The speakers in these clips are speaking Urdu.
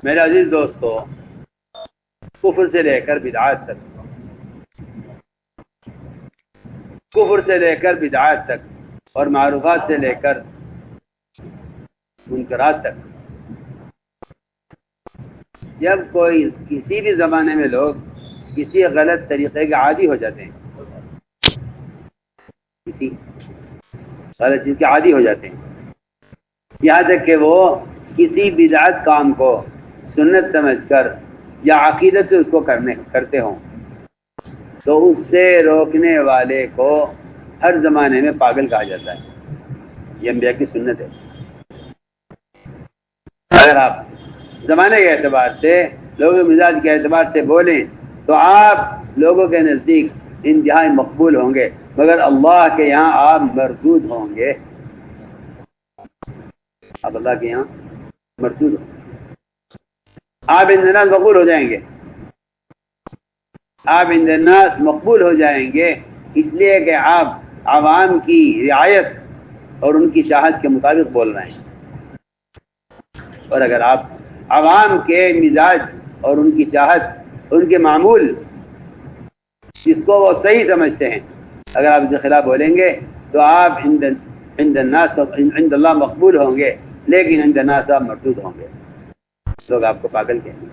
میرے عزیز دوستو، کفر سے لے کر بدعات تک، کفر سے لے کر بدعات تک اور معروفات سے لے کر منکرات تک، جب کوئی کسی بھی زمانے میں لوگ کسی غلط طریقے کے عادی ہو جاتے ہیں، کسی غلط چیز کے عادی ہو جاتے ہیں، یہاں تک کہ وہ کسی بدعت کام کو سنت سمجھ کر یا عقیدت سے اس کو کرتے ہوں، تو اس سے روکنے والے کو ہر زمانے میں پاگل کہا جاتا ہے۔ یہ انبیاء کی سنت ہے۔ اگر آپ زمانے کے اعتبار سے، لوگوں کے مزاج کے اعتبار سے بولیں تو آپ لوگوں کے نزدیک انتہائی مقبول ہوں گے، مگر اللہ کے یہاں آپ مردود ہوں گے۔ آپ اللہ کے یہاں مردود ہوں گے، آپ عند الناس مقبول ہو جائیں گے، آپ عند الناس مقبول ہو جائیں گے، اس لیے کہ آپ عوام کی رعایت اور ان کی چاہت کے مطابق بول رہے ہیں۔ اور اگر آپ عوام کے مزاج اور ان کی چاہت، ان کے معمول، جس کو وہ صحیح سمجھتے ہیں، اگر آپ اس کے خلاف بولیں گے تو آپ عند الناس عند اللہ مقبول ہوں گے، لیکن عند الناس آپ مردود ہوں گے، لوگ آپ کو پاگل کہیں گے۔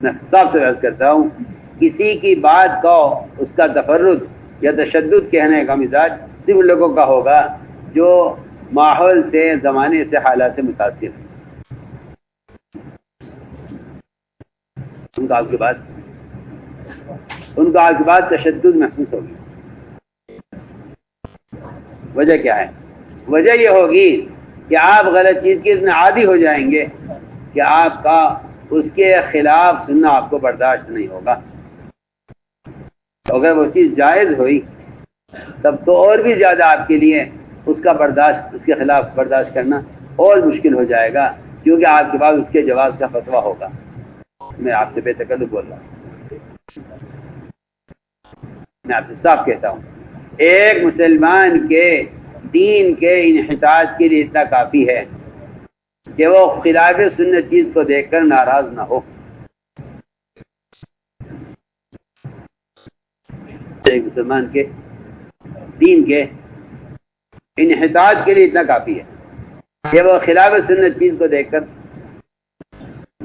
میں صاف سے عرض کرتا ہوں، کسی کی بات کو اس کا تفرد یا تشدد کہنے کا مزاج صرف لوگوں کا ہوگا جو ماحول سے، زمانے سے، حالات سے متاثر ہیں۔ ان کو آپ کی بات تشدد محسوس ہوگی۔ وجہ کیا ہے؟ وجہ یہ ہوگی کہ آپ غلط چیز کے اتنے عادی ہو جائیں گے کہ آپ کا اس کے خلاف سننا آپ کو برداشت نہیں ہوگا۔ اگر وہ چیز جائز ہوئی تب تو اور بھی زیادہ آپ کے لیے اس کا برداشت، اس کے خلاف برداشت کرنا اور مشکل ہو جائے گا، کیونکہ آپ کے پاس اس کے جواز کا فتویٰ ہوگا۔ میں آپ سے بے تکلف بول رہا ہوں، میں آپ سے صاف کہتا ہوں، ایک مسلمان کے دین کے انحطاط کے لیے اتنا کافی ہے کہ وہ خلاف سنت چیز کو دیکھ کر ناراض نہ ہو۔ ایک مسلمان کے دین کے انحطاط کے لیے اتنا کافی ہے کہ وہ خلاف سنت چیز کو دیکھ کر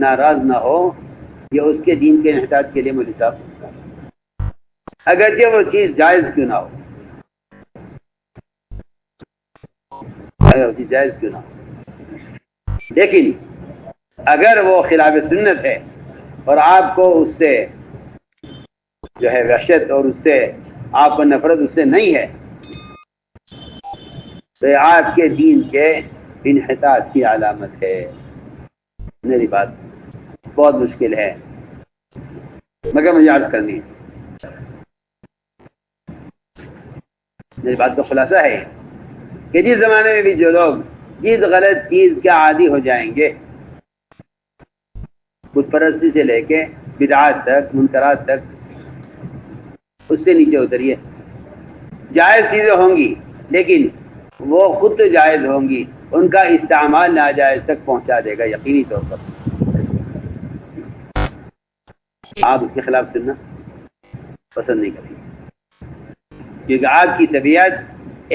ناراض نہ ہو، یہ اس کے دین کے انحطاط کے لیے ملزام، اگرچہ وہ چیز جائز کیوں نہ ہو، اگر وہ چیز جائز کیوں نہ ہو، لیکن اگر وہ خلاف سنت ہے اور آپ کو اس سے جو ہے وحشت اور اس سے آپ کو نفرت اس سے نہیں ہے، تو یہ آپ کے دین کے انحطاط کی علامت ہے۔ میری بات بہت مشکل ہے مگر مجھے عرض کرنی ہے۔ میری بات کا خلاصہ ہے کہ جس زمانے میں بھی جو لوگ جس غلط چیز کے عادی ہو جائیں گے، بت پرستی سے لے کے بدعات تک، منکرات تک، اس سے نیچے اتریے۔ جائز چیزیں ہوں گی لیکن وہ خود تو جائز ہوں گی، ان کا استعمال ناجائز تک پہنچا دے گا یقینی طور پر۔ آپ اس کے خلاف سننا پسند نہیں کریں گے، کیونکہ آپ کی طبیعت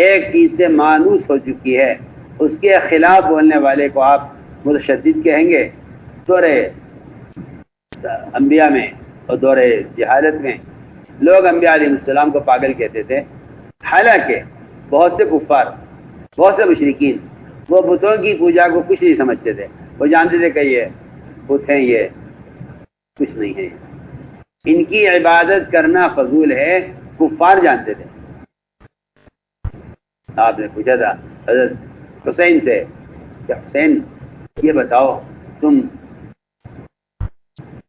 ایک چیز سے مانوس ہو چکی ہے، اس کے خلاف بولنے والے کو آپ متشدد کہیں گے۔ دور انبیاء میں اور دور جہالت میں لوگ انبیاء علیہ السلام کو پاگل کہتے تھے، حالانکہ بہت سے کفار، بہت سے مشرکین وہ بتوں کی پوجا کو کچھ نہیں سمجھتے تھے، وہ جانتے تھے کہ یہ بت ہیں، یہ کچھ نہیں ہے، ان کی عبادت کرنا فضول ہے، کفار جانتے تھے۔ آپ نے پوچھا تھا حضرت حسین سے کہ حسین یہ بتاؤ تم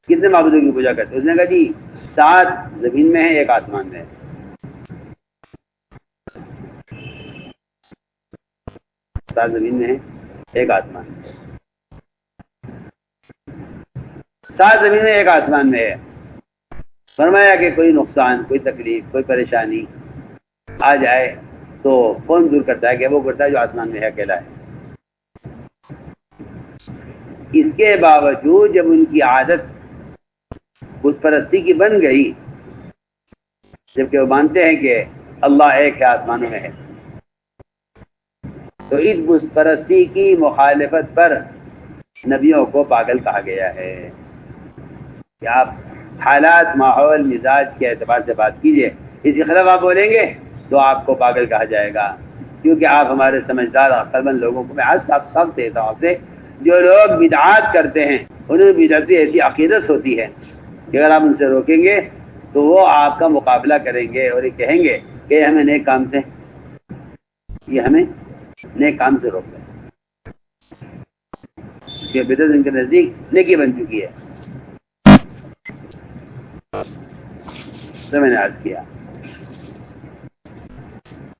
کتنے معبودوں کی پوجا کرتے؟ اس نے کہا جی 7 زمین میں ہے، 1 آسمان میں ہے۔ 7 زمین میں ہے، 1 آسمان میں ہے۔ 7 زمین میں 1 آسمان میں ہے۔ فرمایا کہ کوئی نقصان، کوئی تکلیف، کوئی پریشانی آ جائے تو کون دور کرتا ہے؟ کہ وہ کرتا ہے جو آسمان میں ہے، اکیلا ہے۔ اس کے باوجود جب ان کی عادت بت پرستی کی بن گئی، جبکہ وہ مانتے ہیں کہ اللہ ایک ہے، آسمانوں میں ہے، تو اس بت پرستی کی مخالفت پر نبیوں کو پاگل کہا گیا ہے۔ کہ آپ حالات، ماحول، مزاج کے اعتبار سے بات کیجئے، اس کے خلاف آپ بولیں گے تو آپ کو پاگل کہا جائے گا، کیونکہ آپ ہمارے سمجھدار عقل مند لوگوں کو، میں آج صاف کہتا ہوں آپ سے، جو لوگ بدعات کرتے ہیں انہیں بدعت سے ایسی عقیدت ہوتی ہے کہ اگر آپ ان سے روکیں گے تو وہ آپ کا مقابلہ کریں گے اور یہ کہیں گے کہ ہمیں نیک کام سے، یہ ہمیں نیک کام سے روک دیں، کہ بدعت ان کے نزدیک نیکی بن چکی ہے۔ تو میں نے عرض کیا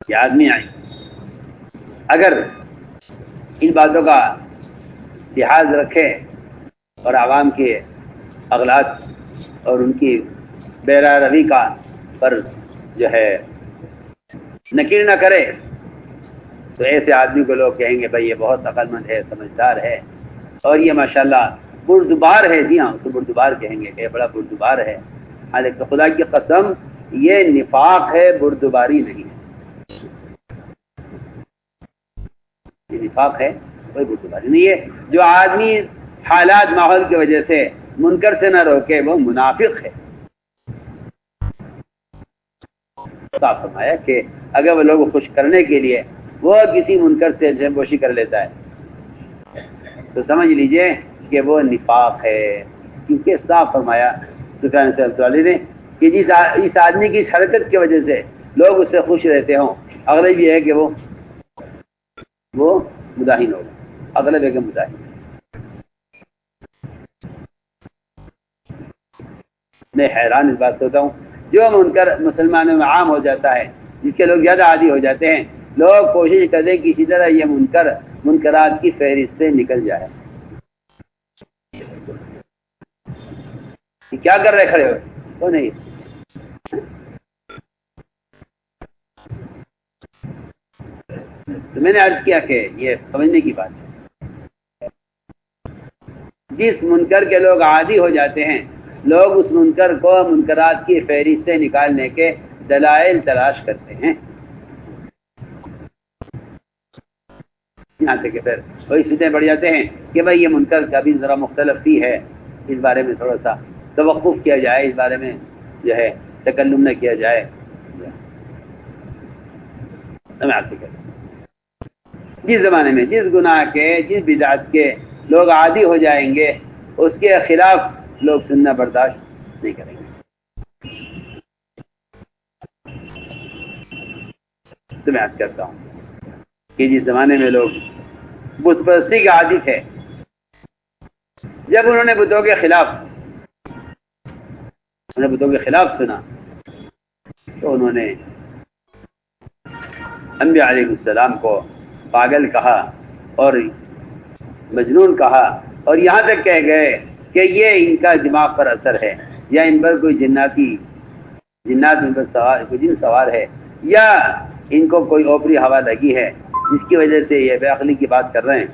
کہ آدمی اگر ان باتوں کا لحاظ رکھے اور عوام کے اغلاط اور ان کی بیرا روی کا پر جو ہے نکیر نہ کرے، تو ایسے آدمی کو لوگ کہیں گے بھائی یہ بہت عقل مند ہے، سمجھدار ہے، اور یہ ماشاءاللہ بردبار ہے۔ جی ہاں، اسے بردبار کہیں گے کہ یہ بڑا بردبار ہے، حالانکہ خدا کی قسم یہ نفاق ہے، بردباری نہیں ہے۔ یہ نفاق ہے، کوئی بردباری نہیں ہے۔ جو آدمی حالات، ماحول کی وجہ سے منکر سے نہ روکے وہ منافق ہے۔ صاف فرمایا کہ اگر وہ لوگ خوش کرنے کے لیے وہ کسی منکر سے جنبوشی کر لیتا ہے تو سمجھ لیجئے کہ وہ نفاق ہے، کیونکہ صاف فرمایا سفیان ثوری نے کہ اس آدمی کی حرکت کی وجہ سے لوگ اس سے خوش رہتے ہوں، اغلب یہ ہے کہ وہ مداحن ہوگا، اغلب ہے کہ مداحن۔ میں حیران اس بات سے ہوتا ہوں، جو منکر مسلمانوں میں عام ہو جاتا ہے، جس کے لوگ زیادہ عادی ہو جاتے ہیں، لوگ کوشش کرتے کہ اسی طرح یہ منکرات کی فہرست سے نکل جائے۔ کیا کر رہے کھڑے ہوئے؟ تو نہیں، تو میں نے عرض کیا کہ یہ سمجھنے کی بات ہے۔ جس منکر کے لوگ عادی ہو جاتے ہیں، لوگ اس منکر کو منکرات کی فہرست سے نکالنے کے دلائل تلاش کرتے ہیں، یہاں سے کہ پھر وہی فتنے بڑھ جاتے ہیں کہ بھائی یہ منکر کبھی ذرا مختلف ہی ہے، اس بارے میں تھوڑا سا توقف کیا جائے، اس بارے میں جو ہے تکلم نہ کیا جائے۔ میں آپ سے کہتا ہوں، جس زمانے میں جس گناہ کے، جس بدعت کے لوگ عادی ہو جائیں گے، اس کے خلاف لوگ سننا برداشت نہیں کریں گے۔ تو میں عرض کرتا ہوں کہ جس زمانے میں لوگ بت پرستی کے عادی تھے، جب انہوں نے بتوں کے خلاف سنا تو انہوں نے انبیاء علیہ السلام کو پاگل کہا اور مجنون کہا، اور یہاں تک کہہ گئے کہ یہ ان کا دماغ پر اثر ہے، یا ان پر کوئی جنات ان پر کوئی جن سوار ہے، یا ان کو کوئی اوپری ہوا لگی ہے جس کی وجہ سے یہ بے عقلی کی بات کر رہے ہیں۔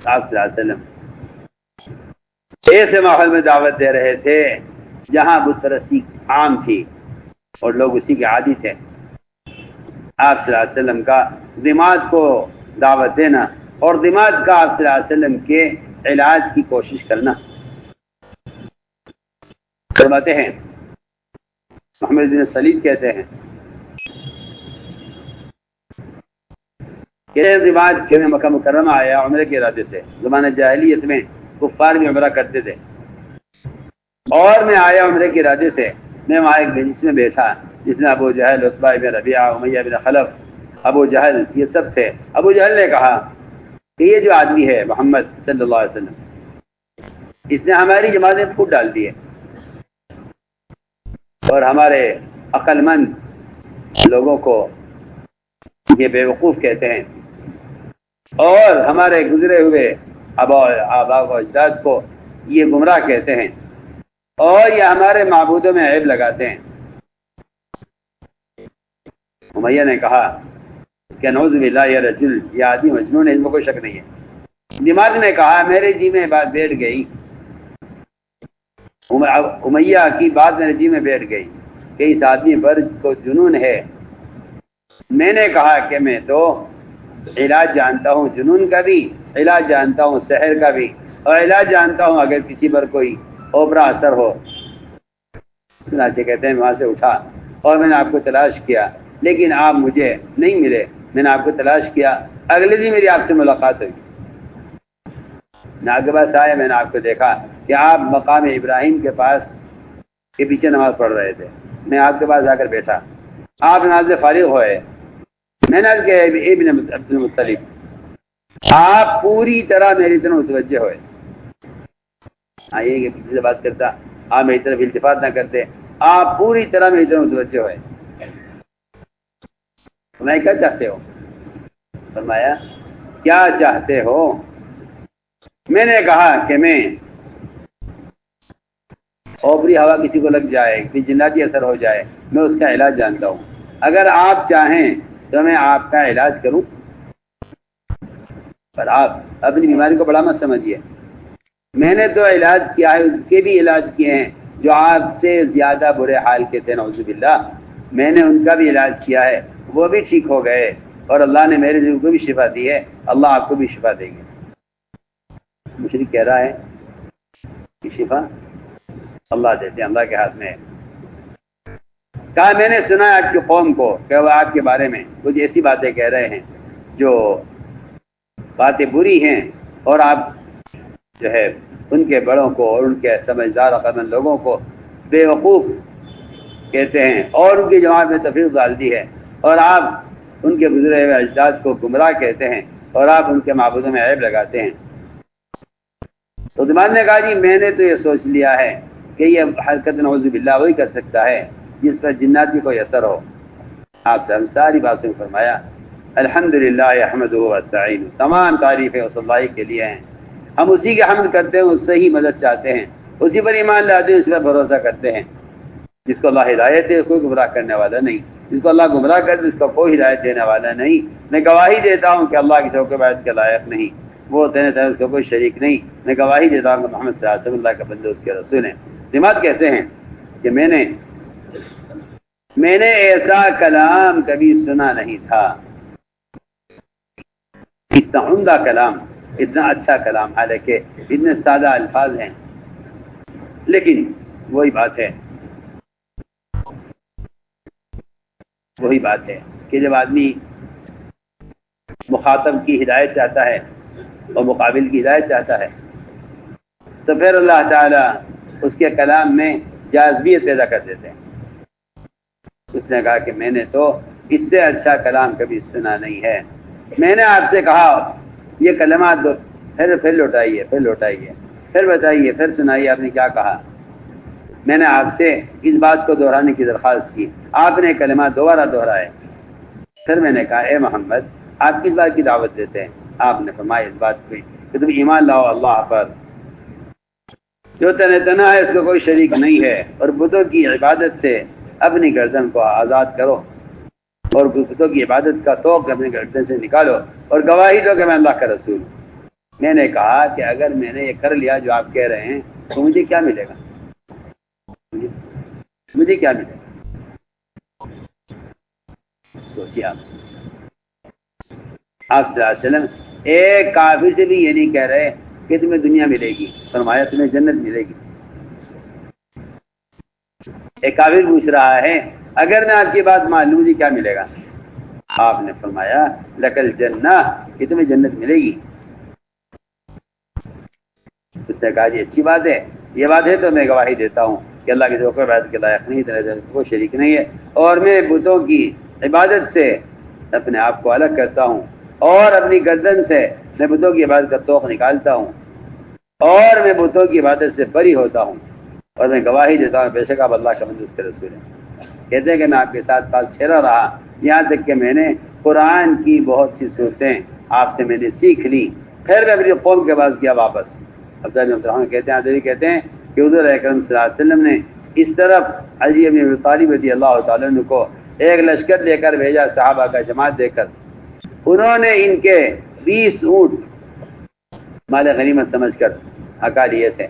آپ صلی اللہ علیہ وسلم ایسے ماحول میں دعوت دے رہے تھے جہاں بت پرستی عام تھی اور لوگ اسی کے عادی تھے۔ آپ صلی اللہ علیہ وسلم کا دماغ کو دعوت دینا اور دماغ کا آپ صلی اللہ علیہ وسلم کے علاج کی کوشش کرنا۔ فرماتے ہیں، محمد بن سلید کہتے ہیں کہ دماغ کے میں مکہ مکرمہ آیا عمرے کے ارادے سے، زمانہ جاہلیت میں کفار بھی عمرہ کرتے تھے، اور میں آیا عمرے کے ارادے سے، میں وہاں ایک مجلس میں بیٹھا جس میں ابو جہل، عتبہ بن ربیعہ، امیہ بن خلف، ابو جہل، یہ سب تھے۔ ابو جہل نے کہا کہ یہ جو آدمی ہے محمد صلی اللہ علیہ وسلم، اس نے ہماری جماعت میں پھوٹ ڈال دی ہے اور ہمارے عقل مند لوگوں کو یہ بیوقوف کہتے ہیں، اور ہمارے گزرے ہوئے آبا و اجداد کو یہ گمراہ کہتے ہیں، اور یہ ہمارے معبودوں میں عیب لگاتے ہیں۔ امیہ نے کہا کہ نعوذ باللہ، یہ رجل، یہ آدمی مجنون ہے، اس میں کوئی شک نہیں ہے۔ دماغ نے کہا، میرے جی میں بات بیٹھ گئی، امیہ کی بات میرے جی میں بیٹھ گئی کہ اس آدمی پر کو جنون ہے۔ میں نے کہا کہ میں تو علاج جانتا ہوں جنون کا بھی، علاج جانتا ہوں سحر کا بھی، اور علاج جانتا ہوں اگر کسی پر کوئی اوپرا اثر ہو۔ چنانچہ کہتے ہیں وہاں سے اٹھا اور میں نے آپ کو تلاش کیا، لیکن آپ مجھے نہیں ملے۔ میں نے آپ کو تلاش کیا، اگلے دن میری آپ سے ملاقات ہوئی، میں آپ کے پاس آیا، میں نے آپ کو دیکھا کہ آپ مقام ابراہیم کے پاس کے پیچھے نماز پڑھ رہے تھے۔ میں آپ کے پاس آ کر بیٹھا، آپ نماز سے فارغ ہوئے، میں نے عرض کیا ابن عبد المطلب آپ پوری طرح میری طرف متوجہ ہوئے، آئیے کہ پیچھے سے بات کرتا، آپ میری طرف التفات نہ کرتے، آپ پوری طرح میری طرف متوجہ ہوئے۔ میں کیا چاہتے ہو؟ فرمایا کیا چاہتے ہو؟ میں نے کہا کہ میں اوپری ہوا کسی کو لگ جائے، کسی جناتی اثر ہو جائے، میں اس کا علاج جانتا ہوں، اگر آپ چاہیں تو میں آپ کا علاج کروں، پر آپ اپنی بیماری کو بڑا مت سمجھیے۔ میں نے تو علاج کیا ہے، ان کے بھی علاج کیے ہیں جو آپ سے زیادہ برے حال کے تھے، نعوذ باللہ، میں نے ان کا بھی علاج کیا ہے، وہ بھی ٹھیک ہو گئے، اور اللہ نے میرے دل کو بھی شفا دی ہے، اللہ آپ کو بھی شفا دے گی۔ مشرک کہہ رہا ہے کہ شفا اللہ دیتے ہیں، اللہ کے ہاتھ میں ہے۔ کہا میں نے سنا ہے آپ کی قوم کو کہ وہ آپ کے بارے میں کچھ ایسی باتیں کہہ رہے ہیں جو باتیں بری ہیں، اور آپ جو ہے ان کے بڑوں کو اور ان کے سمجھدار عقلمند لوگوں کو بے وقوف کہتے ہیں، اور ان کی جماعت میں تفریق ڈال دی ہے، اور آپ ان کے گزرے ہوئے اجداد کو گمراہ کہتے ہیں، اور آپ ان کے معبودوں میں عیب لگاتے ہیں۔ تو دماغ نے کہا جی میں نے تو یہ سوچ لیا ہے کہ یہ حرکت نعوذ باللہ وہی کر سکتا ہے جس پر جنات کی کوئی اثر ہو۔ آپ سے ہم ساری باتیں فرمایا الحمدللہ احمدہ واستعین، تمام تعریفیں اس اللہ کے لیے ہیں، ہم اسی کے حمد کرتے ہیں، اس سے ہی مدد چاہتے ہیں، اسی پر ایمان لاتے ہیں، اس پر بھروسہ کرتے ہیں۔ جس کو اللہ ہدایت دے کوئی گمراہ کرنے والا نہیں، جس کو اللہ گمراہ کر دے اس کو کوئی ہدایت دینے والا نہیں۔ میں گواہی دیتا ہوں کہ اللہ کی سو کے بعد کے لائق نہیں، وہ تیرے طرح اس کا کوئی شریک نہیں۔ میں گواہی دیتا ہوں کہ محمد صلی اللہ علیہ وسلم اللہ کا بندہ، اس کے رسول ہیں۔ جماعت کہتے ہیں کہ میں نے ایسا کلام کبھی سنا نہیں تھا، اتنا عمدہ کلام، اتنا اچھا کلام، حالانکہ اتنے سادہ الفاظ ہیں، لیکن وہی بات ہے کہ جب آدمی مخاطب کی ہدایت چاہتا ہے اور مقابل کی ہدایت چاہتا ہے تو پھر اللہ تعالیٰ اس کے کلام میں جاذبیت پیدا کر دیتے ہیں۔ اس نے کہا کہ میں نے تو اس سے اچھا کلام کبھی سنا نہیں ہے۔ میں نے آپ سے کہا یہ کلمات پھر لوٹائیے، پھر بتائیے، پھر سنائیے آپ نے کیا کہا۔ میں نے آپ سے اس بات کو دہرانے کی درخواست کی، آپ نے کلمات دوبارہ دہرائے۔ پھر میں نے کہا اے محمد آپ کس بات کی دعوت دیتے ہیں؟ آپ نے فرمایا اس بات پہ کہ تم ایمان لاؤ اللہ پر جو تنہا ہے، اس کو کوئی شریک نہیں ہے، اور بتوں کی عبادت سے اپنی گردن کو آزاد کرو، اور بتوں کی عبادت کا توق اپنی گردن سے نکالو، اور گواہی دو کہ میں اللہ کا رسول ہوں۔ میں نے کہا کہ اگر میں نے یہ کر لیا جو آپ کہہ رہے ہیں تو مجھے کیا ملے گا؟ مجھے کیا ملے گا؟ سوچیے آپ صلی اللہ علیہ وسلم ایک کافر سے بھی یہ نہیں کہہ رہے کہ تمہیں دنیا ملے گی، فرمایا تمہیں جنت ملے گی۔ ایک کافر پوچھ رہا ہے اگر میں آپ کی بات مان لوں مجھے کیا ملے گا؟ آپ نے فرمایا لکل جنہ، کہ تمہیں جنت ملے گی۔ اس نے کہا جی اچھی بات ہے، یہ بات ہے تو میں گواہی دیتا ہوں کہ اللہ کے کوئی عبادت کے لائق نہیں، کوئی شریک نہیں ہے، اور میں بتوں کی عبادت سے اپنے آپ کو الگ کرتا ہوں، اور اپنی گردن سے میں بتوں کی عبادت کا توق نکالتا ہوں، اور میں بتوں کی عبادت سے بری ہوتا ہوں، اور میں گواہی دیتا ہوں بے شک آپ اللہ کا بندہ اس کے رسول ہیں۔ کہتے ہیں کہ میں آپ کے ساتھ پاس ٹھہرا رہا، یہاں تک کہ میں نے قرآن کی بہت سی صورتیں آپ سے میں نے سیکھ لی، پھر میں اپنی قوم کے پاس گیا واپس۔ عبداللہ بن رحمٰن کہتے ہیں کہ حضور اکرم صلی اللہ علیہ وسلم نے اس طرف علی بن ابی طالب رضی اللہ تعالیٰ عنہ کو ایک لشکر لے کر بھیجا، صحابہ کا جماعت دے کر، انہوں نے ان کے 20 اونٹ مال غنیمت سمجھ کر ہکا لیے تھے۔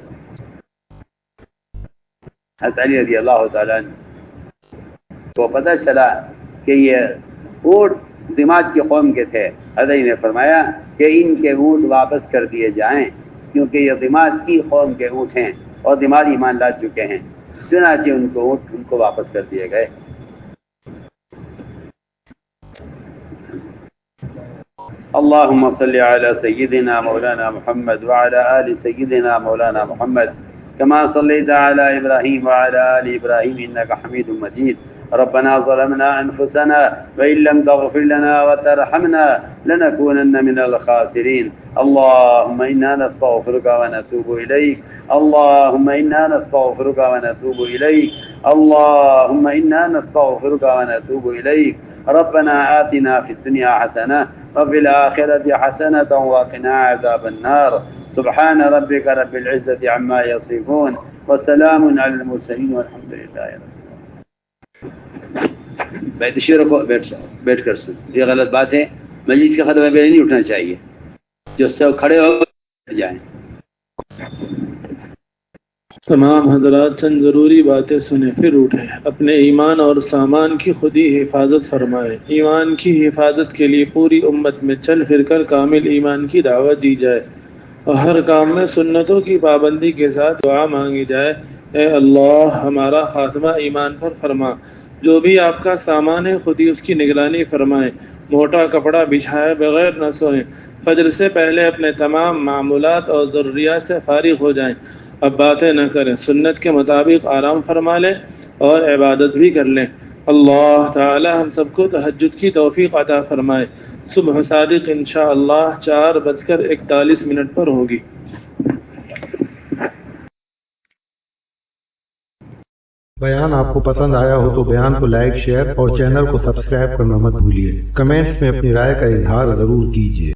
حضرت علی رضی اللہ تعالیٰ عنہ کو پتہ چلا کہ یہ اونٹ دماغ کی قوم کے تھے، حضرت علی نے فرمایا کہ ان کے اونٹ واپس کر دیے جائیں، کیونکہ یہ دماغ کی قوم کے اونٹ ہیں اور دماغ ایمان لا چکے ہیں۔ چنانچہ ان کو اونٹ ان کو واپس کر دیے گئے۔ اللهم صل على سيدنا مولانا محمد وعلى آل سيدنا مولانا محمد كما صليت على إبراهيم وعلى آل إبراهيم إنك حميد مجيد. ربنا ظلمنا أنفسنا وإن لم تغفر لنا وترحمنا لنكونن من الخاسرين. اللهم إنا نستغفرك ونتوب إليك. اللهم إنا نستغفرك ونتوب إليك. اللهم إنا نستغفرك ونتوب إليك. ربنا آتنا في الدنيا حسنة وفي الآخرة حسنة وقنا عذاب النار. سبحان ربك رب العزة عما يصفون وسلام على المرسلين والحمد لله رب العالمين. بیت شیر کو بیٹھ کر سن، یہ غلط بات ہے، مجلس کے خطبے پہ نہیں اٹھنا چاہیے، جو سب کھڑے ہو جائیں۔ تمام حضرات چند ضروری باتیں سنیں پھر اٹھیں۔ اپنے ایمان اور سامان کی خود ہی حفاظت فرمائے۔ ایمان کی حفاظت کے لیے پوری امت میں چل پھر کر کامل ایمان کی دعوت دی جائے اور ہر کام میں سنتوں کی پابندی کے ساتھ دعا مانگی جائے۔ اے اللہ ہمارا خاتمہ ایمان پر فرما۔ جو بھی آپ کا سامان ہے خود ہی اس کی نگرانی فرمائے۔ موٹا کپڑا بچھائے بغیر نہ سوئیں۔ فجر سے پہلے اپنے تمام معمولات اور ضروریات سے فارغ ہو جائیں۔ اب باتیں نہ کریں، سنت کے مطابق آرام فرما لیں اور عبادت بھی کر لیں۔ اللہ تعالی ہم سب کو تہجد کی توفیق عطا فرمائے۔ صبح صادق انشاءاللہ 4:41 پر ہوگی۔ بیان آپ کو پسند آیا ہو تو بیان کو لائک، شیئر اور چینل کو سبسکرائب کرنا مت بھولیے۔ کمنٹس میں اپنی رائے کا اظہار ضرور کیجیے۔